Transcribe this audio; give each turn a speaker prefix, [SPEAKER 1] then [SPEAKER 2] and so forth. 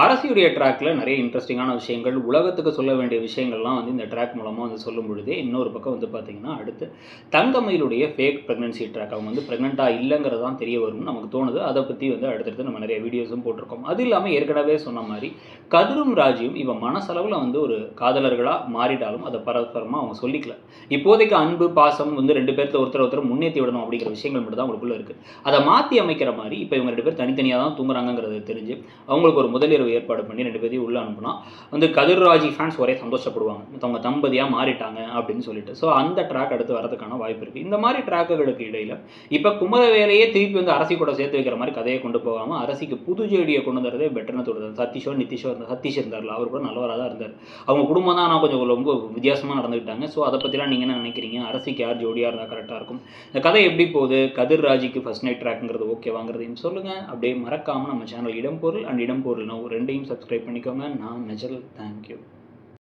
[SPEAKER 1] அரசியுடைய ட்ராக்ல நிறைய இன்ட்ரெஸ்டிங்கான விஷயங்கள், உலகத்துக்கு சொல்ல வேண்டிய விஷயங்கள்லாம் வந்து இந்த ட்ராக் மூலமா வந்து சொல்லும் பொழுதே, இன்னொரு பக்கம் வந்து பார்த்தீங்கன்னா, அடுத்து தங்கமயிலுடைய ஃபேக் பிரெக்னன்சி ட்ராக். அவங்க வந்து பிரெக்னன்ட்டா இல்லங்கிறது தான் தெரிய வரும்னு நமக்கு தோணுது. அத பத்தி வந்து அடுத்தடுத்து நம்ம நிறைய வீடியோஸும் போட்டிருக்கோம். அது இல்லாம ஏற்கனவே சொன்ன மாரி, கதிரும் ராஜியும் இவன் மனசளவுல வந்து ஒரு காதலர்களா மாறிட்டாலும், அத பரஸ்பரமா அவங்க சொல்லிக்கல. இப்போதைக்கு அன்பு, பாசம் வந்து 2 பேத்துல ஒருத்தர் ஒருத்தர் முன்னேத்தி விடணும் அப்படிங்கிற விஷயங்கள் மட்டும் தான் அவங்களுக்குள்ள இருக்கு. அத மாத்தி அமைக்கிற மாரி, இப்ப இவங்க 2 பேரும் தனித்தனியா தான் தூங்குறாங்கங்கிறது தெரிஞ்சு, அவங்களுக்கு ஒரு முதலிரவு ஏற்பாடு பண்ணி 2 பேரையும் உள்ள அனுப்புனா, வந்து கதிர்ராஜி ஃபேன்ஸ் ஒரே சந்தோஷப்படுவாங்க. அவங்க தம்பதியா மாறிட்டாங்க அப்படின்னு சொல்லிட்டு. ஸோ அந்த ட்ராக் அடுத்து வரதுக்கான வாய்ப்பு இருக்கு. இந்த மாரி ட்ராக்குகளுக்கு இடையில, இப்ப குமரவேலையே திருப்பி வந்து அரசி கூட சேர்த்து வைக்கிற மாரி கதைய கொண்டு போகாம, அரசிக்கு புது ஜோடிய கொண்டு வந்ததே பெட்டர்னு தோணுது. சதீஷ் இருந்தார்ல, அவரு கூட நல்லவரா தான் இருந்தாரு. அவங்க குடும்பம் தான் ஆனா கொஞ்சம் ரொம்ப வித்தியாசமா நடந்துக்கிட்டாங்க. ஸோ அத பத்திலாம் நீங்க என்ன நினைக்கிறீங்க? அரசிக்கு யார் ஜோடியா இருந்தா கரெக்ட்டா இருக்கும்? இந்த கதை எப்படி போகுது? கதிர் ராஜிக்கு ஃபர்ஸ்ட் நைட் ட்ராக்ங்கிறது ஓகேவாங்கிறதையும் சொல்லுங்க. அப்படியே மறக்காம நம்ம சேனல் இடம்பொருள் அண்ட் இடம்பொருள் நவ் 2யும் சப்ஸ்கிரைப் பண்ணிக்கோங்க. நான் மெஜல். Thank you.